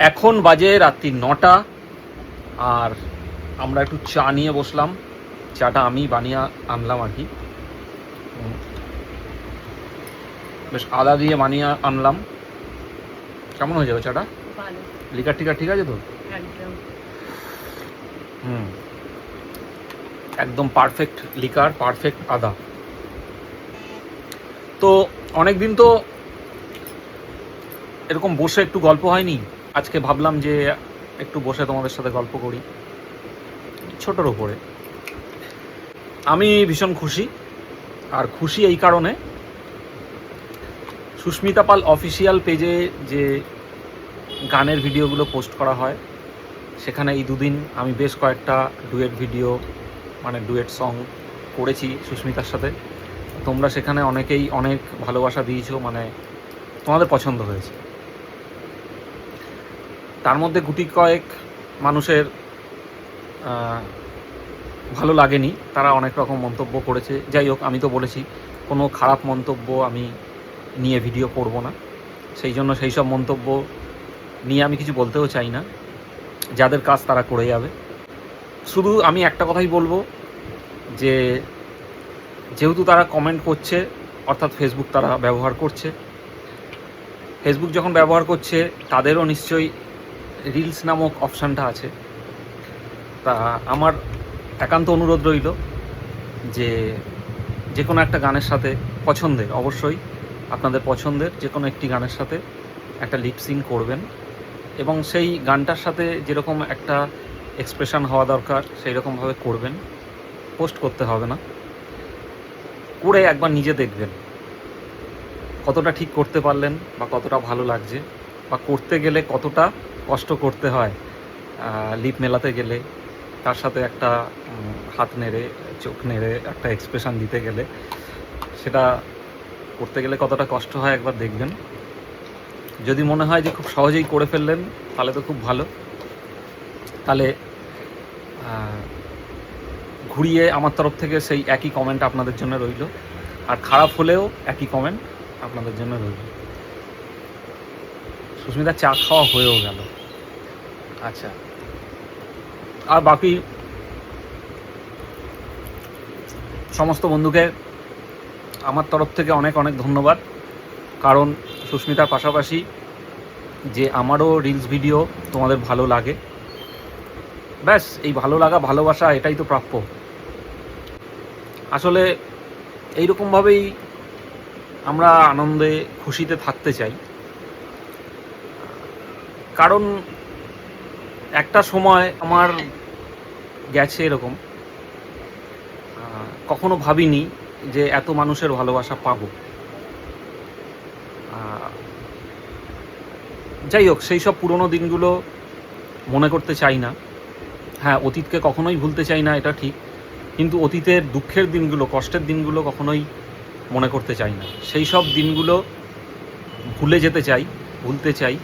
এখন বাজে রাত্রি 9টা, আর আমরা একটু চা নিয়ে বসলাম। চাটা আমি বানিয়ে আনলাম আর কি, বেশ আদা দিয়ে বানিয়ে আনলাম। কেমন হয়ে যাবে চাটা? লিকার টিকার ঠিক আছে তো? একদম পারফেক্ট লিকার, পারফেক্ট আদা। তো অনেক দিন তো এরকম বসে একটু গল্প হয়নি। আজকে ভাবলাম যে একটু বসে তোমাদের সাথে গল্প করি ছোটোর ওপরে। আমি ভীষণ খুশি, আর খুশি এই কারণে, সুস্মিতা পাল অফিসিয়াল পেজে যে গানের ভিডিওগুলো পোস্ট করা হয়, সেখানে এই দুদিন আমি বেশ কয়েকটা ডুয়েট ভিডিও, মানে ডুয়েট সং করেছি সুস্মিতার সাথে। তোমরা সেখানে অনেকেই অনেক ভালোবাসা দিয়েছো, মানে তোমাদের পছন্দ হয়েছে। তার মধ্যে গুটি কয়েক মানুষের ভালো লাগেনি, তারা অনেক রকম মন্তব্য করেছে। যাই হোক, আমি তো বলেছি কোনো খারাপ মন্তব্য আমি নিয়ে ভিডিও করব না, সেই জন্য সেই সব মন্তব্য নিয়ে আমি কিছু বলতেও চাই না। যাদের কাজ তারা করে যাবে। শুধু আমি একটা কথাই বলবো, যে যেহেতু তারা কমেন্ট করছে, অর্থাৎ ফেসবুক তারা ব্যবহার করছে, ফেসবুক যখন ব্যবহার করছে তাদেরও নিশ্চয়ই রিলস নামক অপশানটা আছে। তা আমার একান্ত অনুরোধ রইল যে যে কোনো একটা গানের সাথে, পছন্দের অবশ্যই আপনাদের পছন্দের যে কোনো একটি গানের সাথে একটা লিপসিং করবেন, এবং সেই গানটার সাথে যেরকম একটা এক্সপ্রেশন হওয়া দরকার সেই রকমভাবে করবেন। পোস্ট করতে হবে না, করে একবার নিজে দেখবেন কতটা ঠিক করতে পারলেন, বা কতটা ভালো লাগছে, বা করতে গেলে কতটা কষ্ট করতে হয়। লিপ মেলাতে গেলে, তার সাথে একটা হাত নেড়ে, চোখ নেড়ে একটা এক্সপ্রেশন দিতে গেলে, সেটা করতে গেলে কতটা কষ্ট হয় একবার দেখবেন। যদি মনে হয় যে খুব সহজেই করে ফেললেন, তাহলে তো খুব ভালো। তাহলে ঘুরিয়ে আমার তরফ থেকে সেই একই কমেন্ট আপনাদের জন্য রইল, আর খারাপ হলেও একই কমেন্ট আপনাদের জন্য রইল। সুস্মিতা চা খাওয়া হয়েও গেল। আচ্ছা, আর বাকি সমস্ত বন্ধুকে আমার তরফ থেকে অনেক অনেক ধন্যবাদ, কারণ সুস্মিতার পাশাপাশি যে আমারও রিলস ভিডিও তোমাদের ভালো লাগে, ব্যাস এই ভালো লাগা, ভালোবাসা, এটাই তো প্রাপ্য। আসলে এইরকমভাবেই আমরা আনন্দে খুশিতে থাকতে চাই, কারণ একটা সময় আমার গেছে এরকম, কখনো ভাবিনি যে এত মানুষের ভালোবাসা পাবো। যাই হোক, সেই সব পুরনো দিনগুলো মনে করতে চাই না। হ্যাঁ, অতীতকে কখনোই ভুলতে চাই না, এটা ঠিক, কিন্তু অতীতের দুঃখের দিনগুলো, কষ্টের দিনগুলো কখনোই মনে করতে চাই না। সেই সব দিনগুলো ভুলে যেতে চাই, ভুলতে চাই।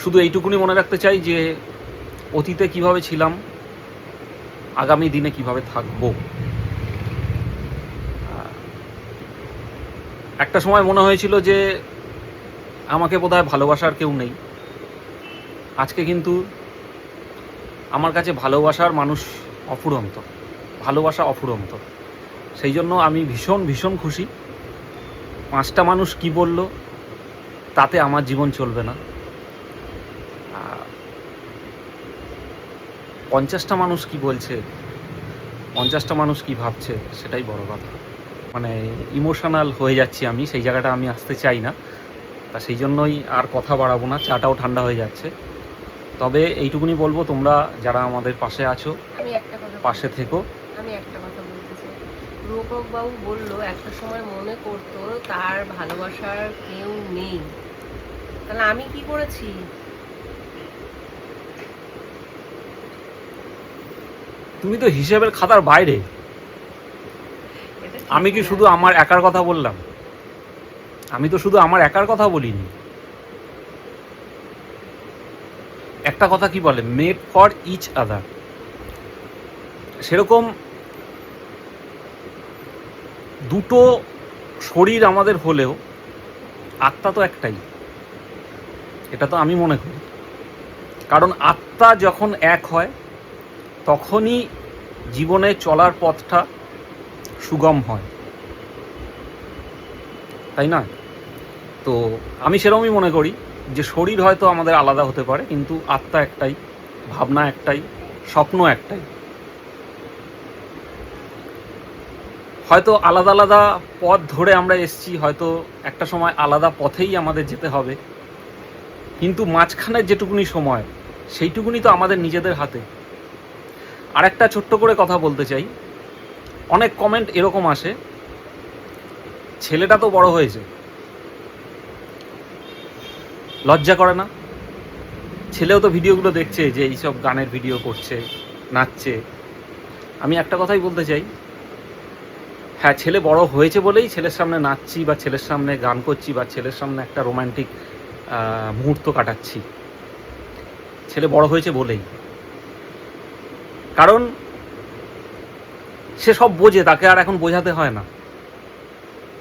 শুধু এইটুকুনি মনে রাখতে চাই যে অতীতে কিভাবে ছিলাম, আগামী দিনে কিভাবে থাকবো। একটা সময় মনে হয়েছিল যে আমাকে বোধহয় ভালোবাসার কেউ নেই। আজকে কিন্তু আমার কাছে ভালোবাসার মানুষ অফুরন্ত, ভালোবাসা অফুরন্ত। সেই জন্য আমি ভীষণ ভীষণ খুশি। 5টা মানুষ কি বলল তাতে আমার জীবন চলবে না, 50টা মানুষ কি বলছে, 50টা মানুষ কি ভাবছে, সেটাই বড় কথা। মানে ইমোশনাল হয়ে যাচ্ছি আমি, সেই জায়গাটা আমি আসতে চাই না। তা সেই জন্যই আর কথা বাড়াবো না, চাটাও ঠান্ডা হয়ে যাচ্ছে। তবে এইটুকুনি বলবো, তোমরা যারা আমাদের পাশে আছো, পাশে থেকো। আমি একটা কথা বলতে চাই, রূপক বাবু বললো একটা সময় মনে করতো তার ভালোবাসার কেউ নেই, তাহলে আমি কি করেছি? তুমি তো হিসেবের খাতার বাইরে। আমি কি শুধু আমার একার কথা বললাম? আমি তো শুধু আমার একার কথা বলিনি। একটা কথা কি বলে, মেড ফর ইচ আদার। সেরকম দুটো শরীর আমাদের হলেও আত্মা তো একটাই। এটা তো আমি মনে করি। কারণ আত্মা যখন এক হয় তখনই জীবনে চলার পথটা সুগম হয়, তাই না? তো আমি সেরকমই মনে করি যে শরীর হয়তো আমাদের আলাদা হতে পারে, কিন্তু আত্মা একটাই, ভাবনা একটাই, স্বপ্ন একটাই। হয়তো আলাদা আলাদা পথ ধরে আমরা এসেছি, হয়তো একটা সময় আলাদা পথেই আমাদের যেতে হবে, কিন্তু মাঝখানের যেটুকুনি সময় সেইটুকুনি তো আমাদের নিজেদের হাতে। আর একটা ছোট্ট করে কথা বলতে চাই, অনেক কমেন্ট এরকম আসে, ছেলেটা তো বড় হয়েছে, লজ্জা করে না? ছেলেও তো ভিডিওগুলো দেখছে, যে এইসব গানের ভিডিও করছে, নাচছে। আমি একটা কথাই বলতে চাই, হ্যাঁ, ছেলে বড় হয়েছে বলেই ছেলের সামনে নাচছি, বা ছেলের সামনে গান করছি, বা ছেলের সামনে একটা রোমান্টিক মুহূর্ত কাটাচ্ছি। ছেলে বড় হয়েছে বলেই, কারণ সে সব বোঝে, তাকে আর এখন বোঝাতে হয় না।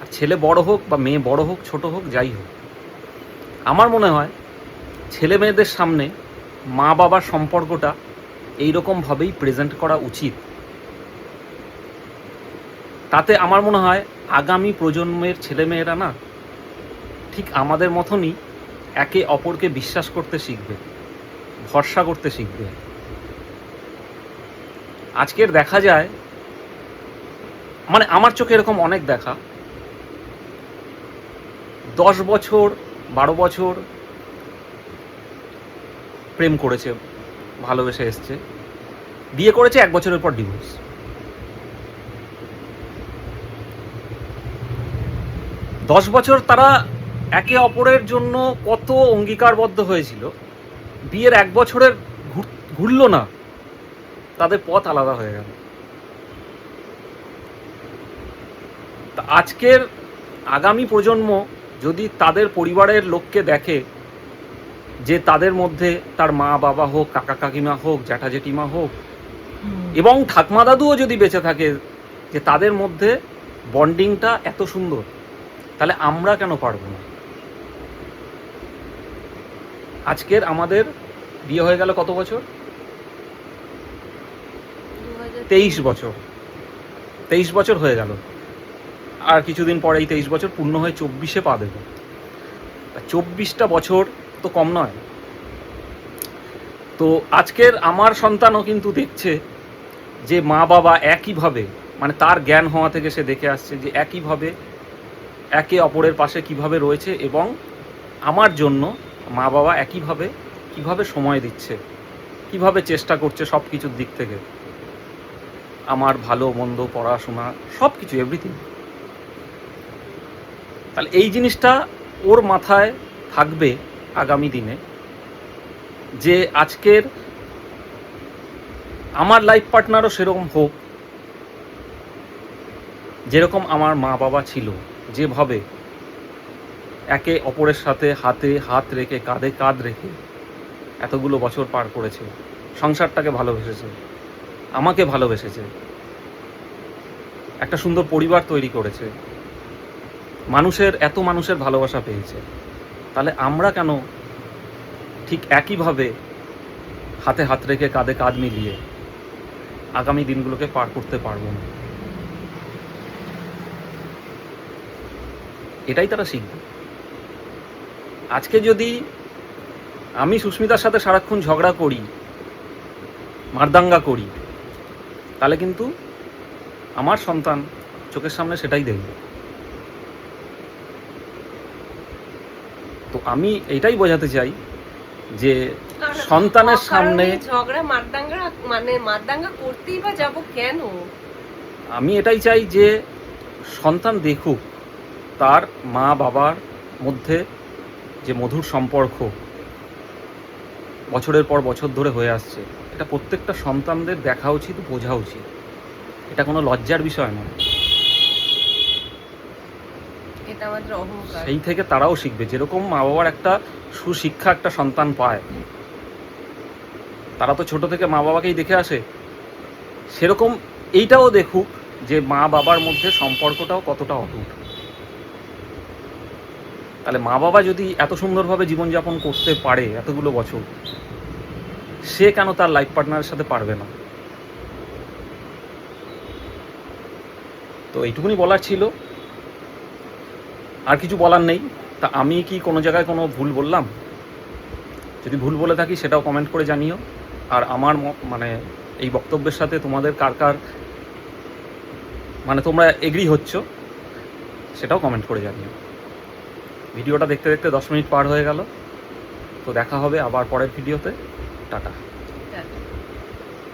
আর ছেলে বড় হোক বা মেয়ে বড় হোক, ছোট হোক, যাই হোক, আমার মনে হয় ছেলে মেয়েদের সামনে মা বাবার সম্পর্কটা এইরকমভাবেই প্রেজেন্ট করা উচিত। তাতে আমার মনে হয় আগামী প্রজন্মের ছেলেমেয়েরা না ঠিক আমাদের মতনই একে অপরকে বিশ্বাস করতে শিখবে, ভরসা করতে শিখবে। আজকের দেখা যায়, মানে আমার চোখে এরকম অনেক দেখা, 10 বছর 12 বছর প্রেম করেছে, ভালোবেসে এসছে, বিয়ে করেছে, 1 বছরের পর ডিভোর্স। দশ বছর তারা একে অপরের জন্য কত অঙ্গীকারবদ্ধ হয়েছিল, বিয়ের 1 বছরের ঘুরল না, তাদের পথ আলাদা হয়ে গেল। তা আজকের আগামী প্রজন্ম যদি তাদের পরিবারের লোককে দেখে যে তাদের মধ্যে তার মা বাবা হোক, কাকা কাকিমা হোক, জ্যাঠা জেঠিমা হোক, এবং ঠাকমা দাদুও যদি বেঁচে থাকে, যে তাদের মধ্যে বন্ডিংটা এত সুন্দর, তাহলে আমরা কেন পারবো না? আজকের আমাদের বিয়ে হয়ে গেল কত বছর? 23 বছর। 23 বছর হয়ে গেল, আর কিছুদিন পরেই 23 বছর পূর্ণ হয়ে 24-এ পা দেব। 24টা বছর তো কম নয়। তো আজকের আমার সন্তানও কিন্তু দেখছে যে মা বাবা একইভাবে, মানে তার জ্ঞান হওয়া থেকে সে দেখে আসছে যে একইভাবে একে অপরের পাশে কিভাবে রয়েছে, এবং আমার জন্য মা বাবা একইভাবে কিভাবে সময় দিচ্ছে, কিভাবে চেষ্টা করছে সব কিছুর দিক থেকে, আমার ভালো মন্দ, পড়াশোনা, সব কিছু, এভরিথিং। তাহলে এই জিনিসটা ওর মাথায় থাকবে আগামী দিনে, যে আজকের আমার লাইফ পার্টনারও সেরকম হোক যেরকম আমার মা বাবা ছিল, যেভাবে একে অপরের সাথে হাতে হাত রেখে, কাঁধে কাঁধ রেখে এতগুলো বছর পার করেছে, সংসারটাকে ভালোবেসেছে, আমাকে ভালোবেসেছে, একটা সুন্দর পরিবার তৈরি করেছে, মানুষের ভালোবাসা পেয়েছে। তাহলে আমরা কেন ঠিক একইভাবে হাতে হাত রেখে, কাঁধে কাঁধ মিলিয়ে আগামী দিনগুলোকে পার করতে পারবো না? এটাই তারা শিখবে। আজকে যদি আমি সুস্মিতার সাথে সারাক্ষণ ঝগড়া করি, মারদাঙ্গা করি, তাহলে কিন্তু আমার সন্তান চোখের সামনে সেটাই দেখবে। তো আমি এইটাই বোঝাতে চাই যে সন্তানের সামনে ঝগড়া মারদাঙ্গা করতেই বা যাব কেন? আমি এটাই চাই যে সন্তান দেখুক তার মা বাবার মধ্যে যে মধুর সম্পর্ক বছরের পর বছর ধরে হয়ে আসছে, এটা প্রত্যেকটা সন্তানদের দেখা উচিত, বোঝা উচিত। এটা কোনো লজ্জার বিষয় নয়। এটা আমাদের অহংকার। সেই থেকে তারাও শিখবে, যেরকম মা বাবার একটা সুশিক্ষা একটা সন্তান পায়, তারা তো ছোট থেকে মা বাবাকেই দেখে আসে, সেরকম এইটাও দেখুক যে মা বাবার মধ্যে সম্পর্কটাও কতটা অটুট। তাহলে মা বাবা যদি এত সুন্দরভাবে জীবনযাপন করতে পারে এতগুলো বছর, সে কেন তার লাইফ পার্টনারের সাথে পারবে না? তো এইটুকুনি বলার ছিল, আর কিছু বলার নেই। তা আমি কি কোনো জায়গায় কোনো ভুল বললাম? যদি ভুল বলে থাকি সেটাও কমেন্ট করে জানিও। আর আমার মানে এই বক্তব্যের সাথে তোমাদের কার কার মানে তোমরা এগ্রি হচ্ছ সেটাও কমেন্ট করে জানিও। ভিডিওটা দেখতে দেখতে 10 মিনিট পার হয়ে গেল। তো দেখা হবে আবার পরের ভিডিওতে। টাটা।